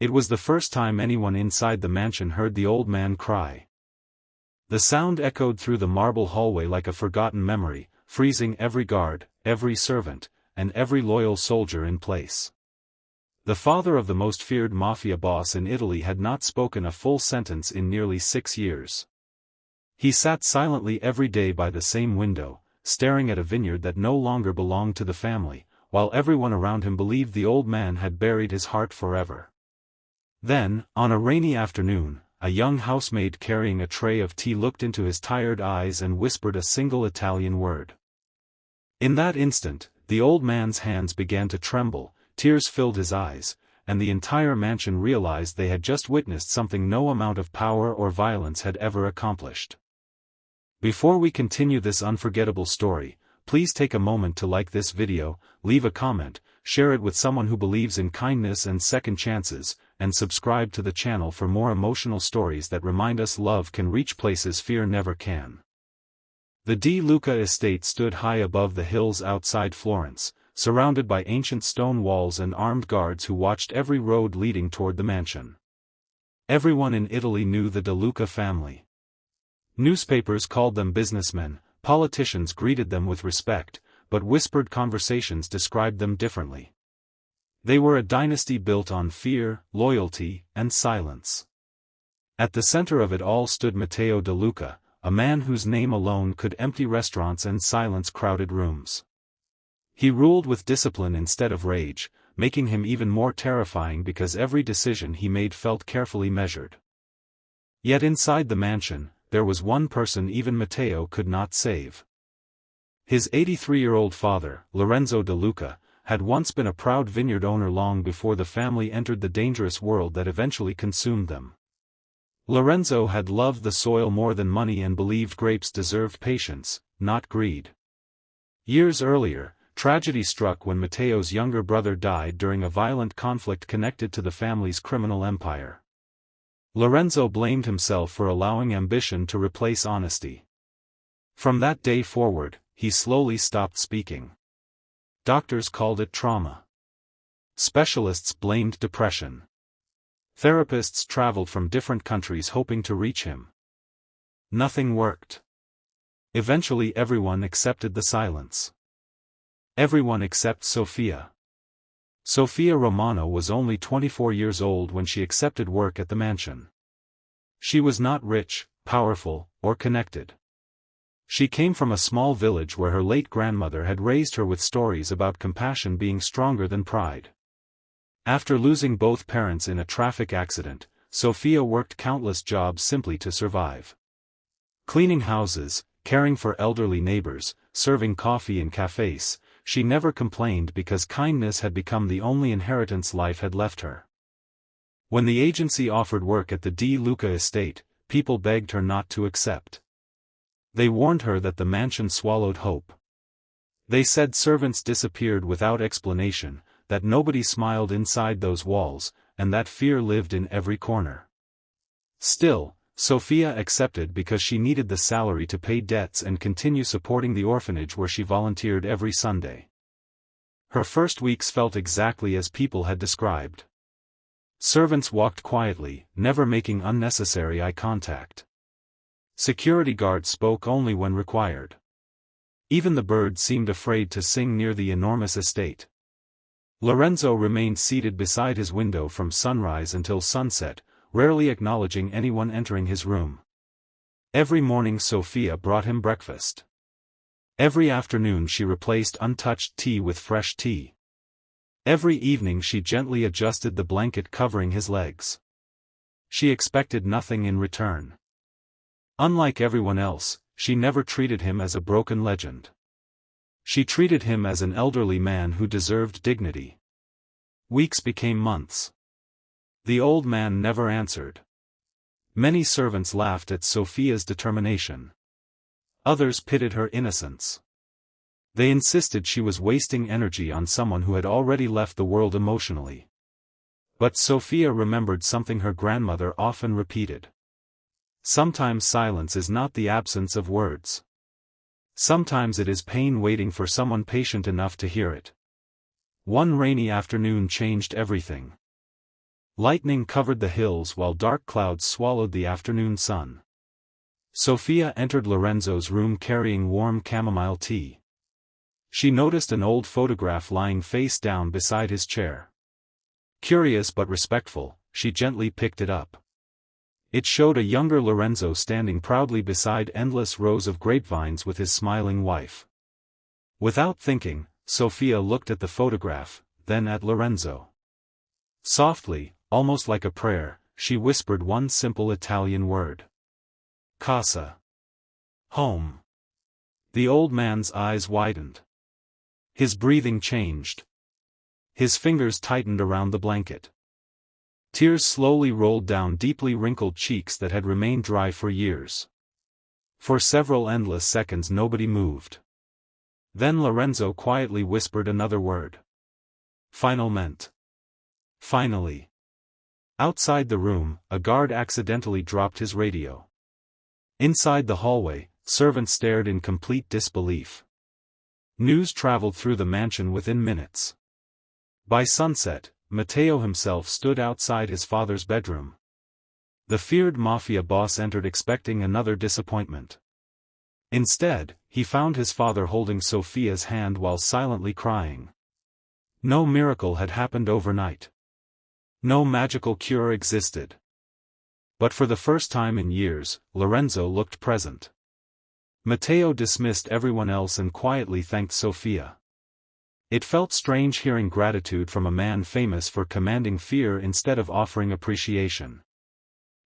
It was the first time anyone inside the mansion heard the old man cry. The sound echoed through the marble hallway like a forgotten memory, freezing every guard, every servant, and every loyal soldier in place. The father of the most feared mafia boss in Italy had not spoken a full sentence in nearly 6 years. He sat silently every day by the same window, staring at a vineyard that no longer belonged to the family, while everyone around him believed the old man had buried his heart forever. Then, on a rainy afternoon, a young housemaid carrying a tray of tea looked into his tired eyes and whispered a single Italian word. In that instant, the old man's hands began to tremble, tears filled his eyes, and the entire mansion realized they had just witnessed something no amount of power or violence had ever accomplished. Before we continue this unforgettable story, please take a moment to like this video, leave a comment, share it with someone who believes in kindness and second chances, and subscribe to the channel for more emotional stories that remind us love can reach places fear never can. The De Luca estate stood high above the hills outside Florence, surrounded by ancient stone walls and armed guards who watched every road leading toward the mansion. Everyone in Italy knew the De Luca family. Newspapers called them businessmen, politicians greeted them with respect, but whispered conversations described them differently. They were a dynasty built on fear, loyalty, and silence. At the center of it all stood Matteo De Luca, a man whose name alone could empty restaurants and silence crowded rooms. He ruled with discipline instead of rage, making him even more terrifying because every decision he made felt carefully measured. Yet inside the mansion, there was one person even Matteo could not save. His 83-year-old father, Lorenzo De Luca, had once been a proud vineyard owner long before the family entered the dangerous world that eventually consumed them. Lorenzo had loved the soil more than money and believed grapes deserved patience, not greed. Years earlier, tragedy struck when Matteo's younger brother died during a violent conflict connected to the family's criminal empire. Lorenzo blamed himself for allowing ambition to replace honesty. From that day forward, he slowly stopped speaking. Doctors called it trauma. Specialists blamed depression. Therapists traveled from different countries hoping to reach him. Nothing worked. Eventually everyone accepted the silence. Everyone except Sofia. Sofia Romano was only 24 years old when she accepted work at the mansion. She was not rich, powerful, or connected. She came from a small village where her late grandmother had raised her with stories about compassion being stronger than pride. After losing both parents in a traffic accident, Sofia worked countless jobs simply to survive. Cleaning houses, caring for elderly neighbors, serving coffee in cafes, she never complained because kindness had become the only inheritance life had left her. When the agency offered work at the De Luca estate, people begged her not to accept. They warned her that the mansion swallowed hope. They said servants disappeared without explanation, that nobody smiled inside those walls, and that fear lived in every corner. Still, Sofia accepted because she needed the salary to pay debts and continue supporting the orphanage where she volunteered every Sunday. Her first weeks felt exactly as people had described. Servants walked quietly, never making unnecessary eye contact. Security guards spoke only when required. Even the birds seemed afraid to sing near the enormous estate. Lorenzo remained seated beside his window from sunrise until sunset, rarely acknowledging anyone entering his room. Every morning Sofia brought him breakfast. Every afternoon she replaced untouched tea with fresh tea. Every evening she gently adjusted the blanket covering his legs. She expected nothing in return. Unlike everyone else, she never treated him as a broken legend. She treated him as an elderly man who deserved dignity. Weeks became months. The old man never answered. Many servants laughed at Sofia's determination. Others pitied her innocence. They insisted she was wasting energy on someone who had already left the world emotionally. But Sofia remembered something her grandmother often repeated. Sometimes silence is not the absence of words. Sometimes it is pain waiting for someone patient enough to hear it. One rainy afternoon changed everything. Lightning covered the hills while dark clouds swallowed the afternoon sun. Sofia entered Lorenzo's room carrying warm chamomile tea. She noticed an old photograph lying face down beside his chair. Curious but respectful, she gently picked it up. It showed a younger Lorenzo standing proudly beside endless rows of grapevines with his smiling wife. Without thinking, Sofia looked at the photograph, then at Lorenzo. Softly, almost like a prayer, she whispered one simple Italian word. Casa. Home. The old man's eyes widened. His breathing changed. His fingers tightened around the blanket. Tears slowly rolled down deeply wrinkled cheeks that had remained dry for years. For several endless seconds nobody moved. Then Lorenzo quietly whispered another word. Finalmente. Finally. Outside the room, a guard accidentally dropped his radio. Inside the hallway, servants stared in complete disbelief. News traveled through the mansion within minutes. By sunset, Matteo himself stood outside his father's bedroom. The feared Mafia boss entered expecting another disappointment. Instead, he found his father holding Sofia's hand while silently crying. No miracle had happened overnight. No magical cure existed. But for the first time in years, Lorenzo looked present. Matteo dismissed everyone else and quietly thanked Sofia. It felt strange hearing gratitude from a man famous for commanding fear instead of offering appreciation.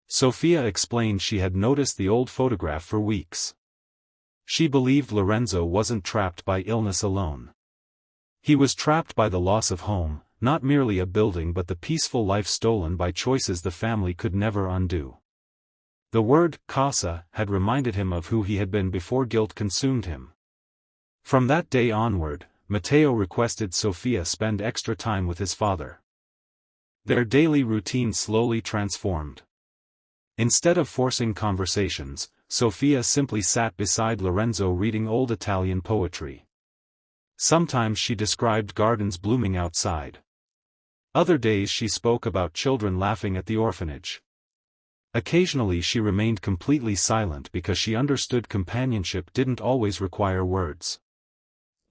Sofia explained she had noticed the old photograph for weeks. She believed Lorenzo wasn't trapped by illness alone. He was trapped by the loss of home, not merely a building but the peaceful life stolen by choices the family could never undo. The word casa had reminded him of who he had been before guilt consumed him. From that day onward, Matteo requested Sofia spend extra time with his father. Their daily routine slowly transformed. Instead of forcing conversations, Sofia simply sat beside Lorenzo reading old Italian poetry. Sometimes she described gardens blooming outside. Other days she spoke about children laughing at the orphanage. Occasionally she remained completely silent because she understood companionship didn't always require words.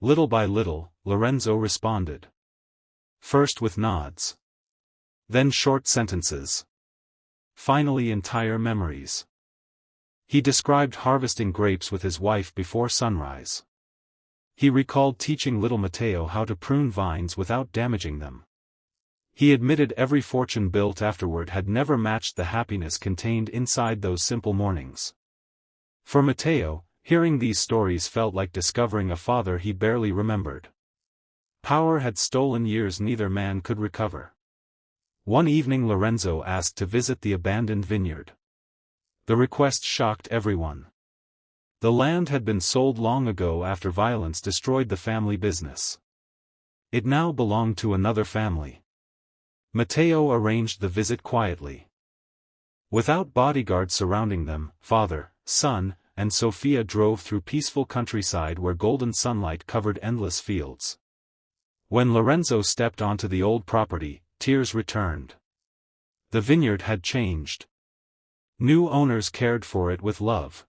Little by little, Lorenzo responded. First with nods. Then short sentences. Finally entire memories. He described harvesting grapes with his wife before sunrise. He recalled teaching little Matteo how to prune vines without damaging them. He admitted every fortune built afterward had never matched the happiness contained inside those simple mornings. For Matteo, hearing these stories felt like discovering a father he barely remembered. Power had stolen years neither man could recover. One evening Lorenzo asked to visit the abandoned vineyard. The request shocked everyone. The land had been sold long ago after violence destroyed the family business. It now belonged to another family. Matteo arranged the visit quietly. Without bodyguards surrounding them, father, son, and Sofia drove through peaceful countryside where golden sunlight covered endless fields. When Lorenzo stepped onto the old property, tears returned. The vineyard had changed. New owners cared for it with love.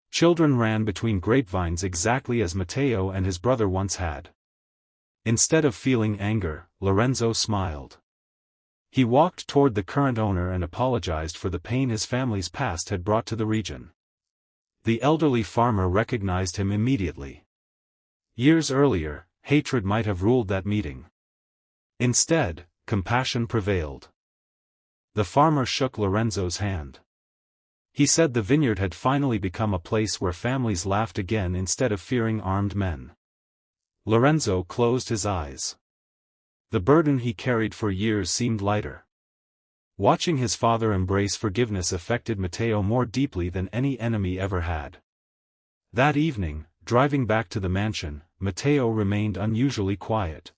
Children ran between grapevines exactly as Matteo and his brother once had. Instead of feeling anger, Lorenzo smiled. He walked toward the current owner and apologized for the pain his family's past had brought to the region. The elderly farmer recognized him immediately. Years earlier, hatred might have ruled that meeting. Instead, compassion prevailed. The farmer shook Lorenzo's hand. He said the vineyard had finally become a place where families laughed again instead of fearing armed men. Lorenzo closed his eyes. The burden he carried for years seemed lighter. Watching his father embrace forgiveness affected Matteo more deeply than any enemy ever had. That evening, driving back to the mansion, Matteo remained unusually quiet.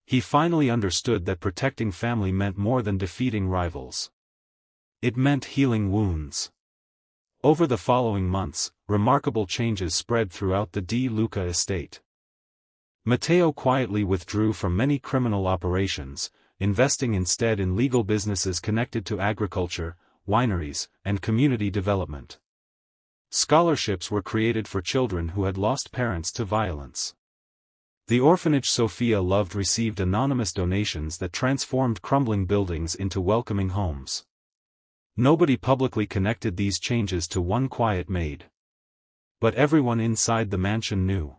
He finally understood that protecting family meant more than defeating rivals. It meant healing wounds. Over the following months, remarkable changes spread throughout the De Luca estate. Matteo quietly withdrew from many criminal operations, investing instead in legal businesses connected to agriculture, wineries, and community development. Scholarships were created for children who had lost parents to violence. The orphanage Sophia loved received anonymous donations that transformed crumbling buildings into welcoming homes. Nobody publicly connected these changes to one quiet maid. But everyone inside the mansion knew.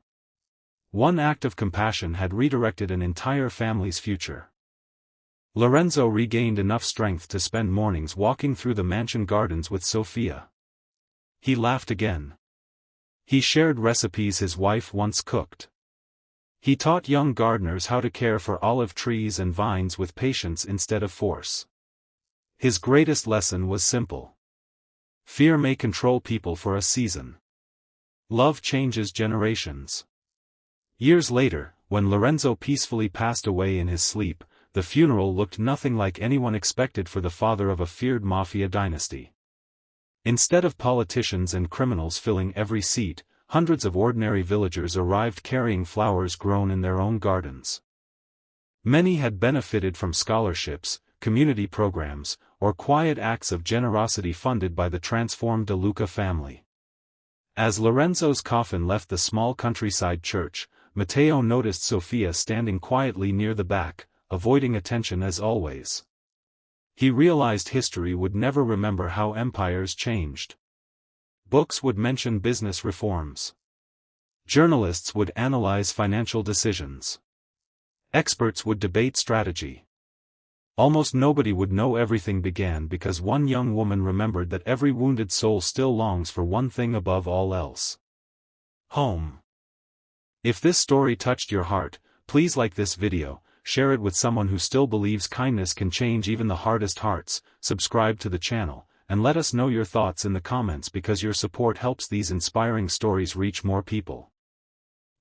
One act of compassion had redirected an entire family's future. Lorenzo regained enough strength to spend mornings walking through the mansion gardens with Sophia. He laughed again. He shared recipes his wife once cooked. He taught young gardeners how to care for olive trees and vines with patience instead of force. His greatest lesson was simple. Fear may control people for a season. Love changes generations. Years later, when Lorenzo peacefully passed away in his sleep, the funeral looked nothing like anyone expected for the father of a feared mafia dynasty. Instead of politicians and criminals filling every seat, hundreds of ordinary villagers arrived carrying flowers grown in their own gardens. Many had benefited from scholarships, community programs, or quiet acts of generosity funded by the transformed De Luca family. As Lorenzo's coffin left the small countryside church, Matteo noticed Sophia standing quietly near the back, avoiding attention as always. He realized history would never remember how empires changed. Books would mention business reforms. Journalists would analyze financial decisions. Experts would debate strategy. Almost nobody would know everything began because one young woman remembered that every wounded soul still longs for one thing above all else: home. If this story touched your heart, please like this video, share it with someone who still believes kindness can change even the hardest hearts, subscribe to the channel, and let us know your thoughts in the comments because your support helps these inspiring stories reach more people.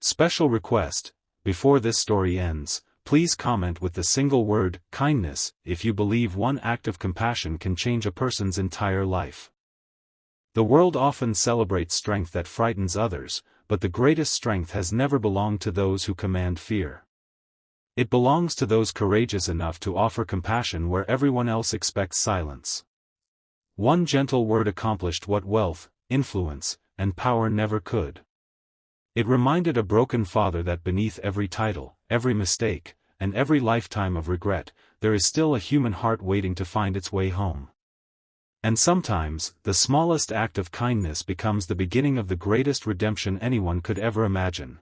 Special request: before this story ends, please comment with the single word, kindness, if you believe one act of compassion can change a person's entire life. The world often celebrates strength that frightens others, but the greatest strength has never belonged to those who command fear. It belongs to those courageous enough to offer compassion where everyone else expects silence. One gentle word accomplished what wealth, influence, and power never could. It reminded a broken father that beneath every title, every mistake, and every lifetime of regret, there is still a human heart waiting to find its way home. And sometimes, the smallest act of kindness becomes the beginning of the greatest redemption anyone could ever imagine.